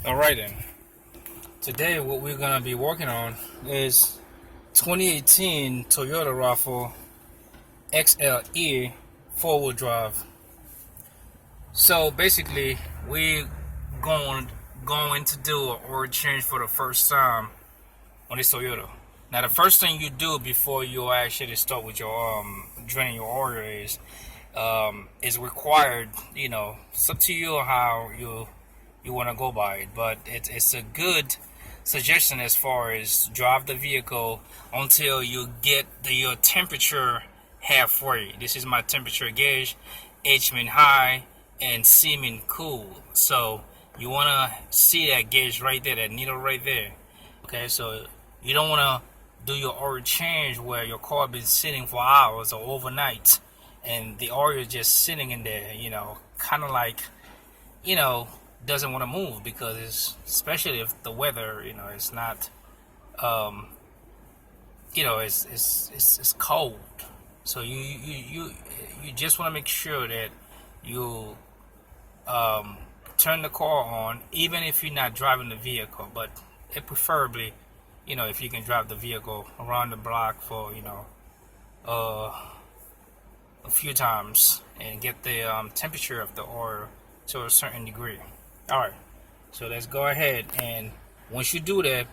Alright then, today what we're going to be working on is 2018 Toyota Rav4 Xle 4-wheel drive. So basically we're going to do an oil change for the first time on this Toyota. Now the first thing you do before you actually start with your draining your oil is required, it's up to you how you want to go by it, but it's a good suggestion as far as drive the vehicle until you get your temperature halfway. This is my temperature gauge. H mean high and C mean cool, so you want to see that gauge right there, that needle right there. Okay, so you don't want to do your oil change where your car been sitting for hours or overnight and the oil is just sitting in there, kind of like, doesn't want to move, because especially if the weather, it's not, it's cold. So you just want to make sure that you turn the car on, even if you're not driving the vehicle. But preferably, if you can drive the vehicle around the block for a few times and get the temperature of the oil to a certain degree. Alright, so let's go ahead, and once you do that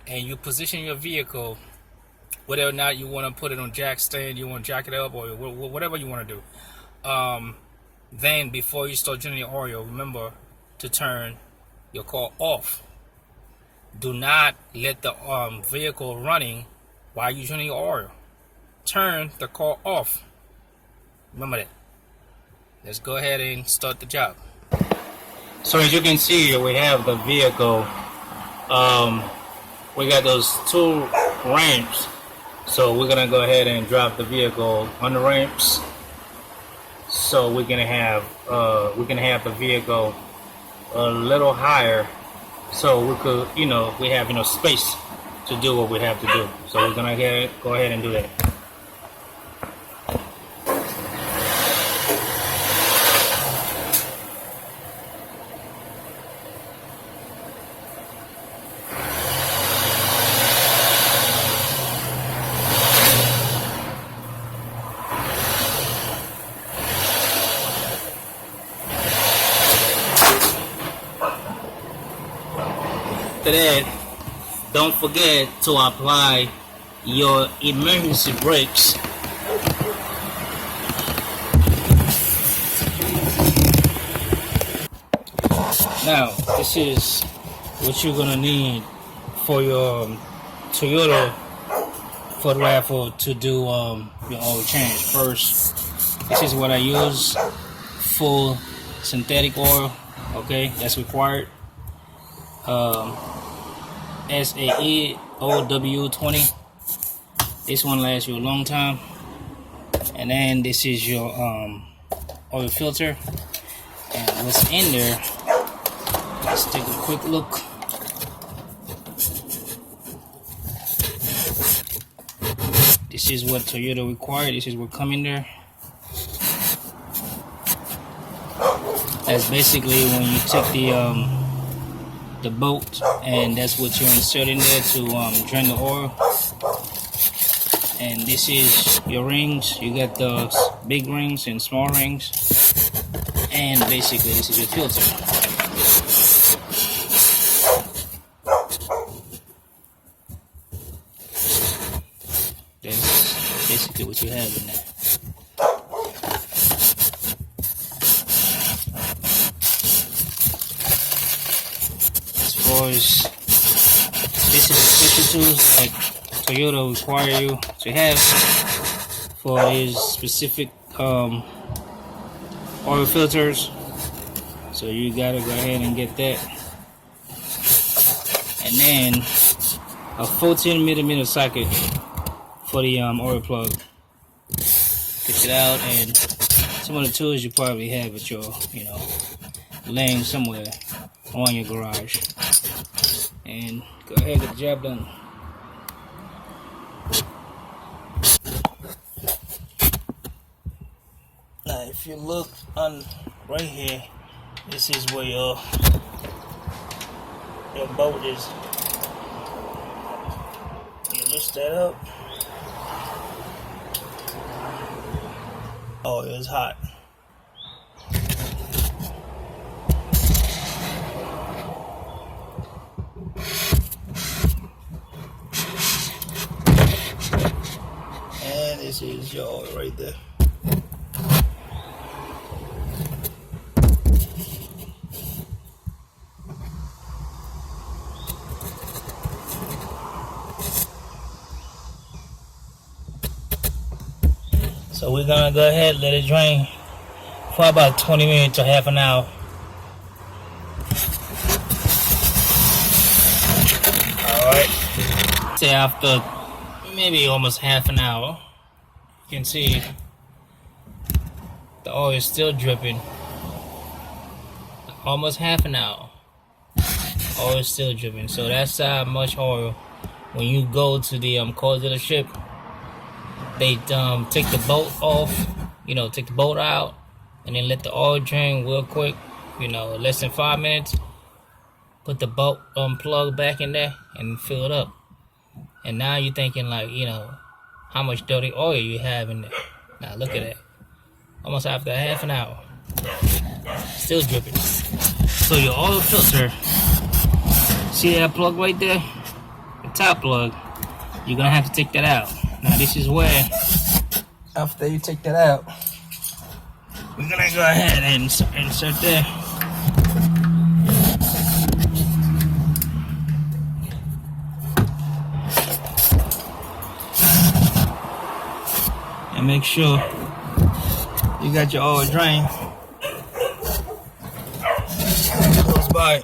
and you position your vehicle, whether or not you want to put it on jack stand, you want to jack it up, or whatever you want to do, then before you start draining your oil, remember to turn your car off. Do not let the vehicle running while you're draining your oil. Turn the car off. Remember that. Let's go ahead and start the job. So as you can see here, we have the vehicle. We got those two ramps. So we're gonna go ahead and drop the vehicle on the ramps. So we're gonna have the vehicle a little higher, so we could, we have space to do what we have to do. So we're gonna go ahead and do that. After that, don't forget to apply your emergency brakes. Now, this is what you're gonna need for your Toyota for the Rav4 to do your oil change. First, this is what I use: full synthetic oil. Okay, that's required. SAE OW20. This one lasts you a long time. And then this is your oil filter, and what's in there, let's take a quick look. This is what Toyota required. This is what come in there. That's basically when you take the bolt, and that's what you're inserting there to drain the oil. And this is your rings. You got the big rings and small rings, and basically this is your filter. That's basically what you have in there. This is the special tools like Toyota require you to have for these specific oil filters. So you gotta go ahead and get that. And then a 14mm socket for the oil plug. Get it out, and some of the tools you probably have at your, laying somewhere on your garage. And go ahead and get the job done. Now if you look on right here, this is where your your bolt is, you lift that up. Oh, it was hot. And this is your oil right there. So we're gonna go ahead and let it drain for about 20 minutes to half an hour. Alright. Say after maybe almost half an hour, you can see the oil is still dripping. Almost half an hour. Oil is still dripping. So that's how much oil. When you go to the car dealership, they take the bolt off, take the bolt out, and then let the oil drain real quick, less than 5 minutes. Put the bolt plug back in there and fill it up. And now you're thinking like, how much dirty oil you have in there. Now look at that. Almost after half an hour. Still dripping. So your oil filter, see that plug right there? The top plug. You're gonna have to take that out. Now this is where, after you take that out, we're gonna go ahead and insert there. And make sure you got your oil drain close by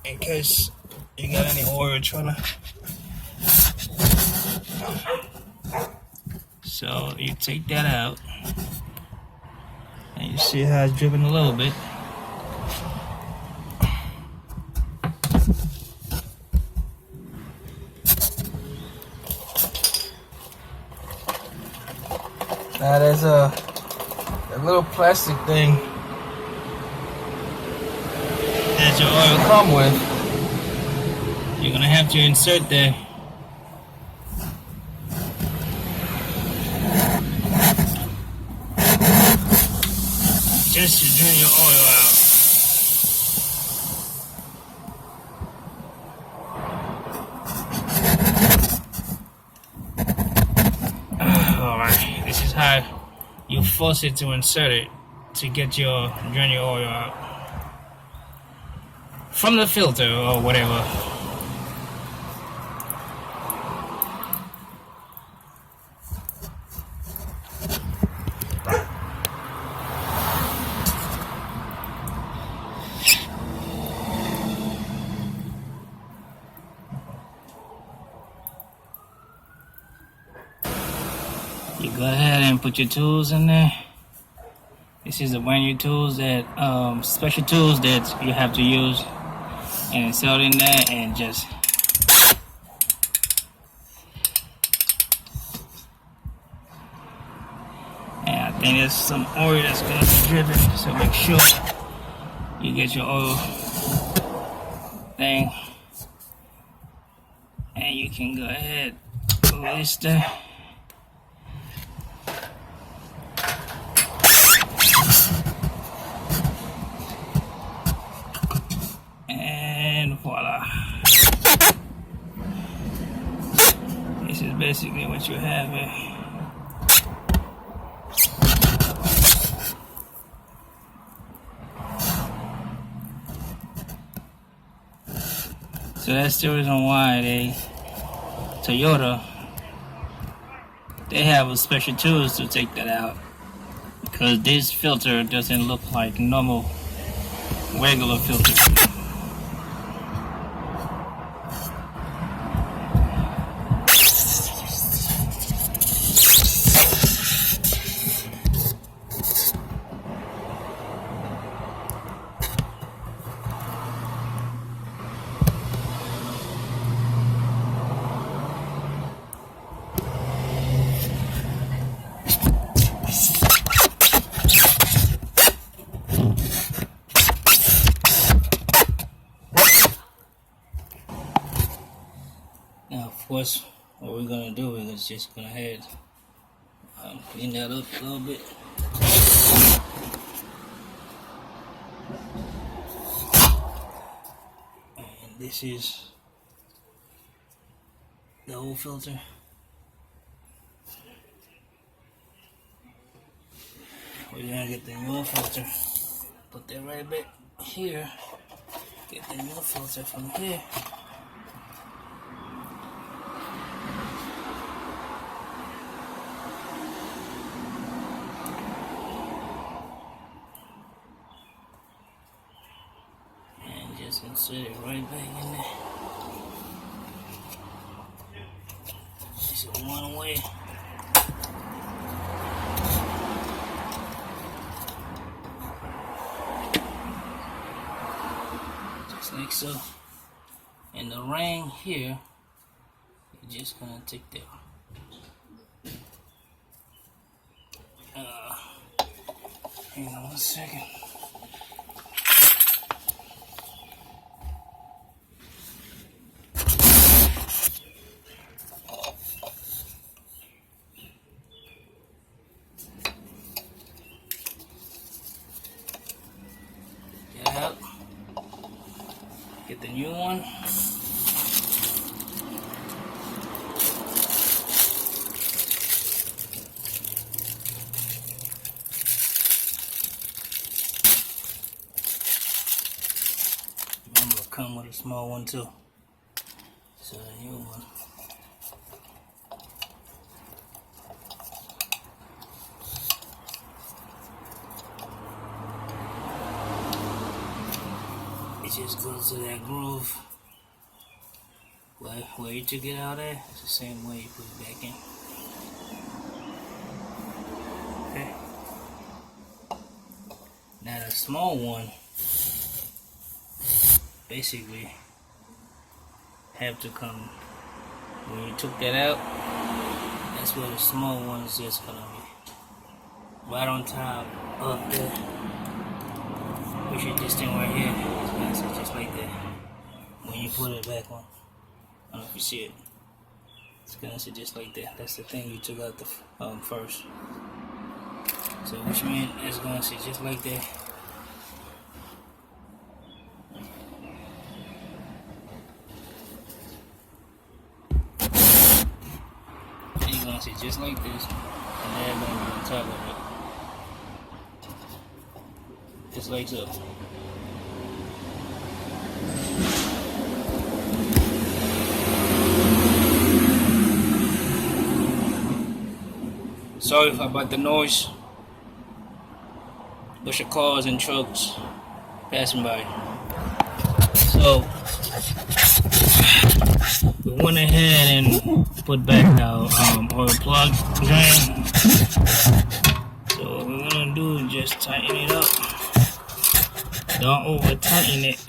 in case you got any oil trying to. So you take that out, and you see how it's dripping a little bit. Now there's a little plastic thing that your oil come with. You're gonna have to insert there. Just to drain your oil out. Alright, this is how you force it to insert it to get drain your oil out from the filter or whatever. You go ahead and put your tools in there. This is the brand new tools that special tools that you have to use, and insert in there and just and I think there's some oil that's gonna be dripping, so make sure you get your oil thing, and you can go ahead and release that. And voila. This is basically what you have here. So that's the reason why Toyota, they have a special tools to take that out, because this filter doesn't look like normal regular filter. Now, of course, what we're gonna do is just go ahead, clean that up a little bit. And this is the old filter. We're gonna get the new filter. Put that right back here. Get the new filter from here. And just insert it right back in there. This is one way. Like so, and the ring here, you're just gonna take that. Hang on 1 second. Get out. Get the new one. Remember, come with a small one too. So the new one. It just goes to that groove. Where you took it out at, it's the same way you put it back in. Okay. Now the small one basically have to come when you took that out. That's where the small one is just gonna be right on top up there. Push it this thing right here. It's gonna sit just like that. When you put it back on, I don't know if you see it. It's gonna sit just like that. That's the thing you took out the first. So which means it's gonna sit just like that. And you're gonna sit just like this, and they're gonna be on top of it. Just like so. Sorry about the noise. Bunch of cars and trucks passing by. So we went ahead and put back our oil plug drain. So what we're gonna do is just tighten it up. Don't over tighten it.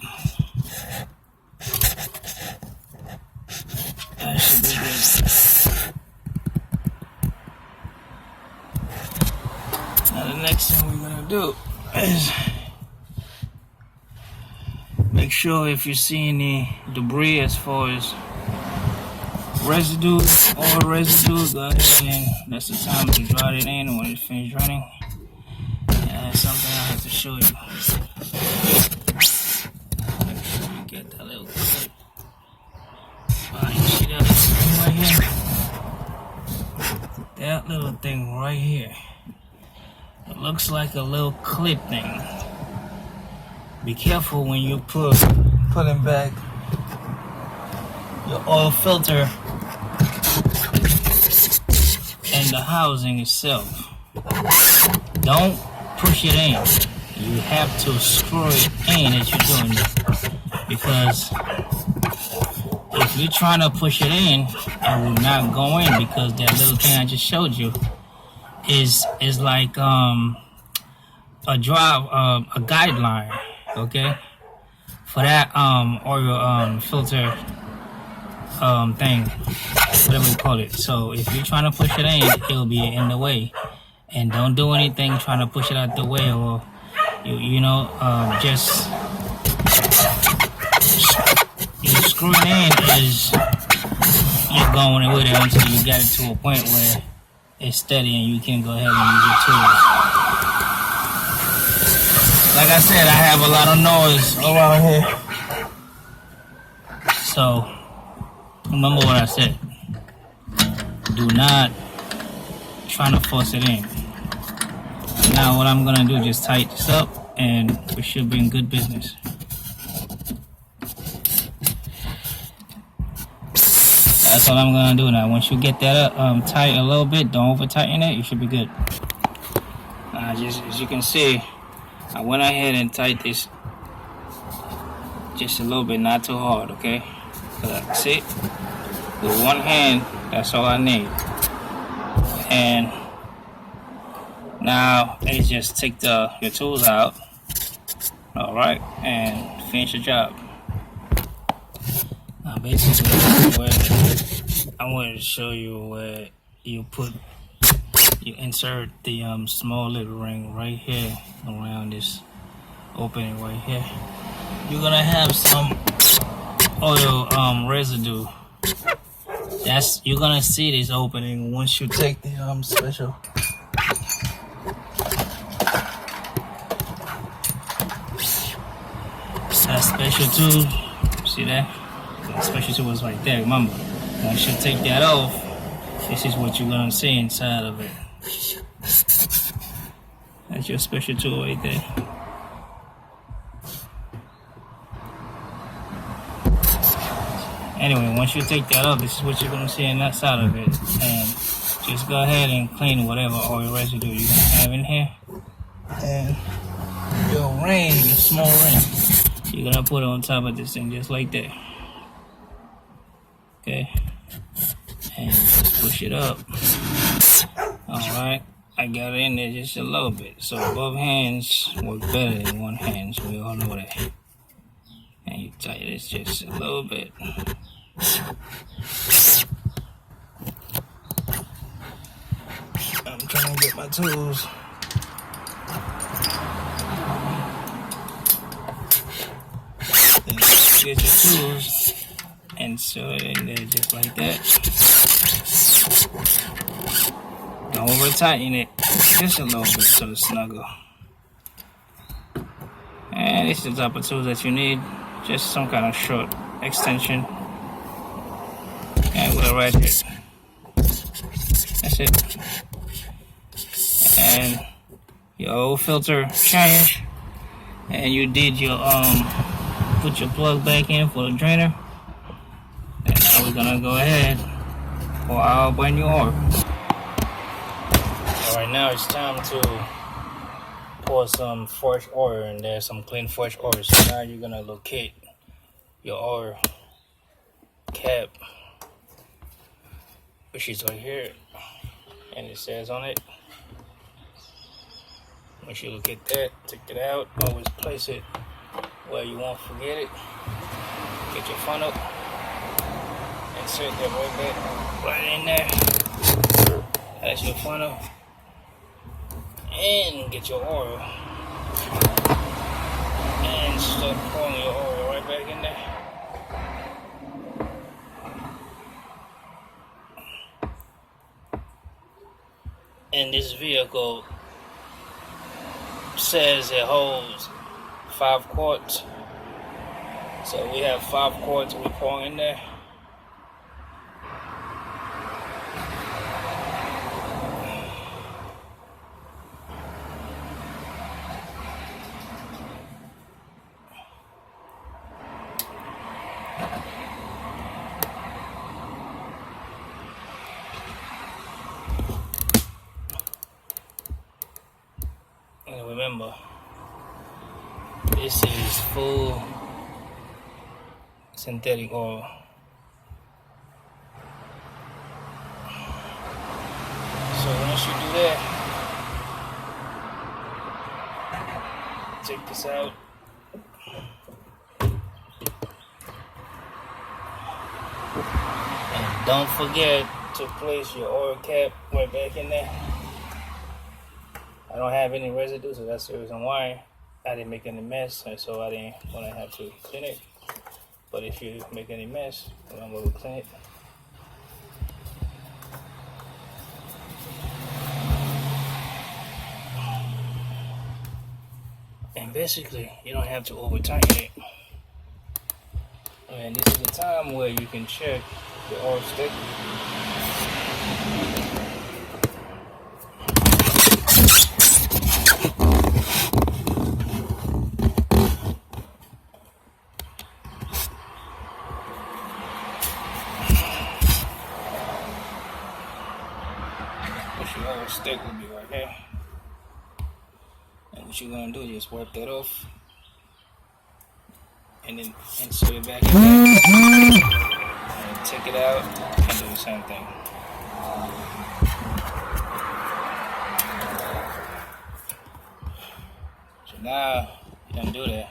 That should be good. Now the next thing we're gonna do is make sure if you see any debris as far as residue, oil residue, go ahead and that's the time to dry it in when it's finished running. And that's something I have to show you. Get that little clip. You see that thing right here? That little thing right here. It looks like a little clip thing. Be careful when you putting back your oil filter and the housing itself. Don't push it in. You have to screw it in as you're doing it. Because if you're trying to push it in, it will not go in, because that little thing I just showed you is like a guideline, okay, for that oil filter thing, whatever you call it. So if you're trying to push it in, it'll be in the way, and don't do anything trying to push it out the way, or just you screw it in is going with it until you get it to a point where it's steady and you can go ahead and use your tools. Like I said, I have a lot of noise around here. So, remember what I said. Do not try to force it in. Now what I'm gonna do is just tighten this up and we should be in good business. That's what I'm gonna do now. Once you get that tight a little bit, don't over tighten it, you should be good. Just as you can see, I went ahead and tightened this just a little bit, not too hard, okay? See, with one hand, that's all I need. And now let's just take your tools out, all right, and finish the job. Now basically, I wanted to show you where you insert the small little ring right here around this opening right here. You're gonna have some oil residue. You're gonna see this opening once you take the special. That special tool, see that? That special tool is right there. Remember, once you take that off, this is what you're gonna see inside of it. That's your special tool right there. Anyway, once you take that off, this is what you're gonna see in that side of it. And just go ahead and clean whatever oil residue you're gonna have in here. And your ring, your small ring, you're gonna put it on top of this thing just like that. Okay, and just push it up. Alright, I got it in there just a little bit. So both hands work better than one hand, so we all know that. And you tighten this just a little bit. I'm trying to get my tools. Then get your tools and sew it in there just like that. Don't over tighten it, just a little bit so it's snuggle. And this is the type of tools that you need, just some kind of short extension. And with a ratchet. That's it. And your old filter change. And you did your put your plug back in for the drainer. And now we're gonna go ahead pour our brand new oil. Alright, now it's time to pour some fresh oil in there, some clean fresh oil. So now you're gonna locate your oil cap, which is right here, and it says on it. Once you look at that, take it out, always place it where you won't forget it. Get your funnel, insert that right in there. That's your funnel. And get your oil. And start pouring your oil right back in there. And this vehicle says it holds 5 quarts. So we have 5 quarts we pour in there. And remember, this is full synthetic oil. So once you do that, take this out. And don't forget to place your oil cap right back in there. I don't have any residue, so that's the reason why I didn't make any mess, and so I didn't want to have to clean it. But if you make any mess, then I'm going to clean it. And basically, you don't have to over tighten it. And this is the time where you can check the oil stick. Your oil stick will be right here. And what you're gonna do is just wipe that off. And then insert it back in there. And take it out and do the same thing. So now you done do that.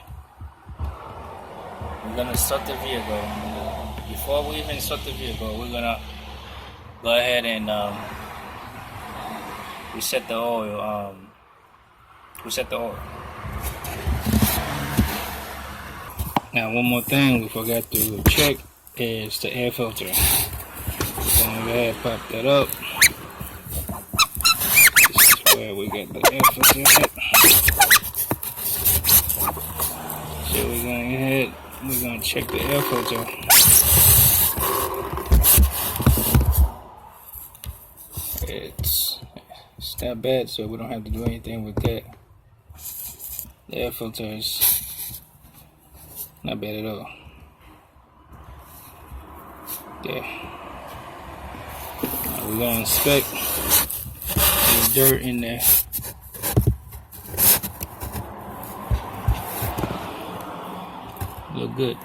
We're gonna start the vehicle. Before we even start the vehicle, we're gonna go ahead and reset the oil. Reset the oil. Now, one more thing we forgot to check is the air filter. We're gonna go ahead and pop that up. This is where we get the air filter at. So we're going ahead. We're gonna check the air filter. It's not bad, so we don't have to do anything with that. The air filter is not bad at all. Yeah. Now we're gonna inspect the dirt in there. Look good.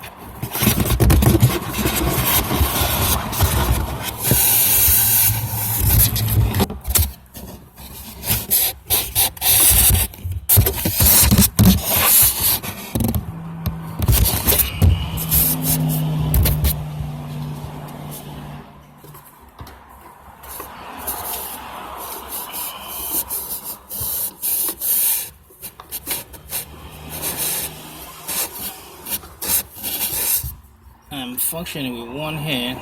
I'm functioning with one hand.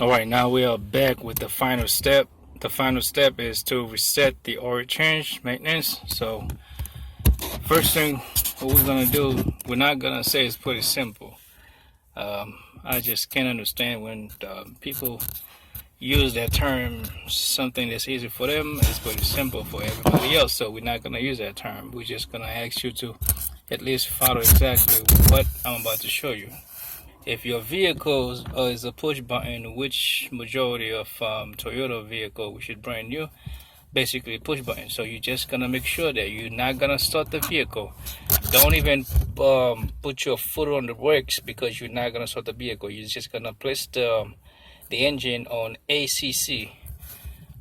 Alright, now we are back with the final step. The final step is to reset the oil change maintenance. So first thing what we're gonna do, we're not gonna say it's pretty simple. I just can't understand when people use that term. Something that's easy for them is pretty simple for everybody else, so we're not gonna use that term. We're just gonna ask you to at least follow exactly what I'm about to show you. If your vehicle is a push button, which majority of Toyota vehicle, which is brand new, basically push button. So you're just gonna make sure that you're not gonna start the vehicle. Don't even put your foot on the brakes, because you're not gonna start the vehicle. You're just gonna place the engine on ACC.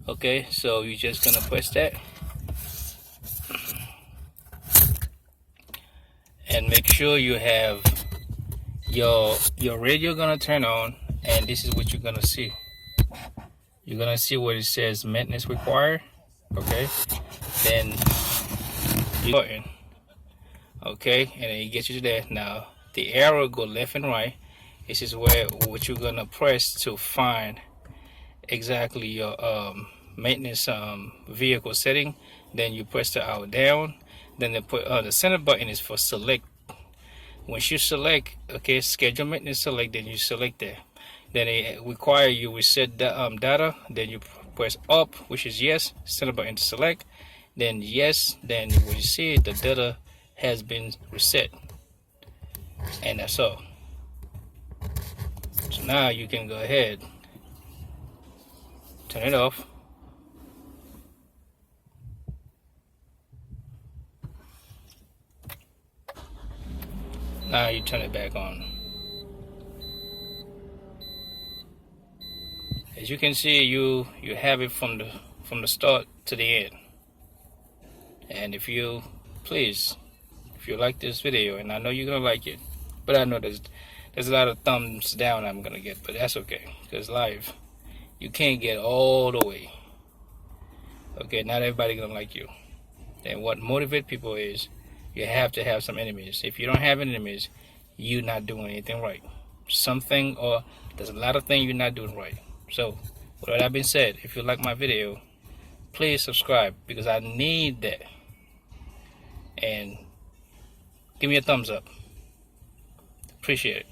Okay, so you're just gonna press that and make sure you have your radio gonna turn on, and this is what you're gonna see. You're gonna see what it says maintenance required. Okay, then you button. Okay, and then it gets you to there. Now the arrow go left and right. This is where what you're gonna press to find exactly your maintenance vehicle setting. Then you press the arrow down. Then the center button is for select. Once you select, okay, schedule maintenance select, then you select that. Then it require you reset the data. Then you press up, which is yes. Center button to select. Then yes. Then when you see it, the data has been reset, and that's all. So now you can go ahead, turn it off. Now you turn it back on. As you can see, you have it from the start to the end. And if you like this video, and I know you're gonna like it, but I know there's a lot of thumbs down I'm gonna get, but that's okay, because live you can't get all the way. Okay, not everybody gonna like you. And what motivates people is you have to have some enemies. If you don't have enemies, you're not doing anything right. Something, or there's a lot of things you're not doing right. So, with all that being said, if you like my video, please subscribe, because I need that. And give me a thumbs up. Appreciate it.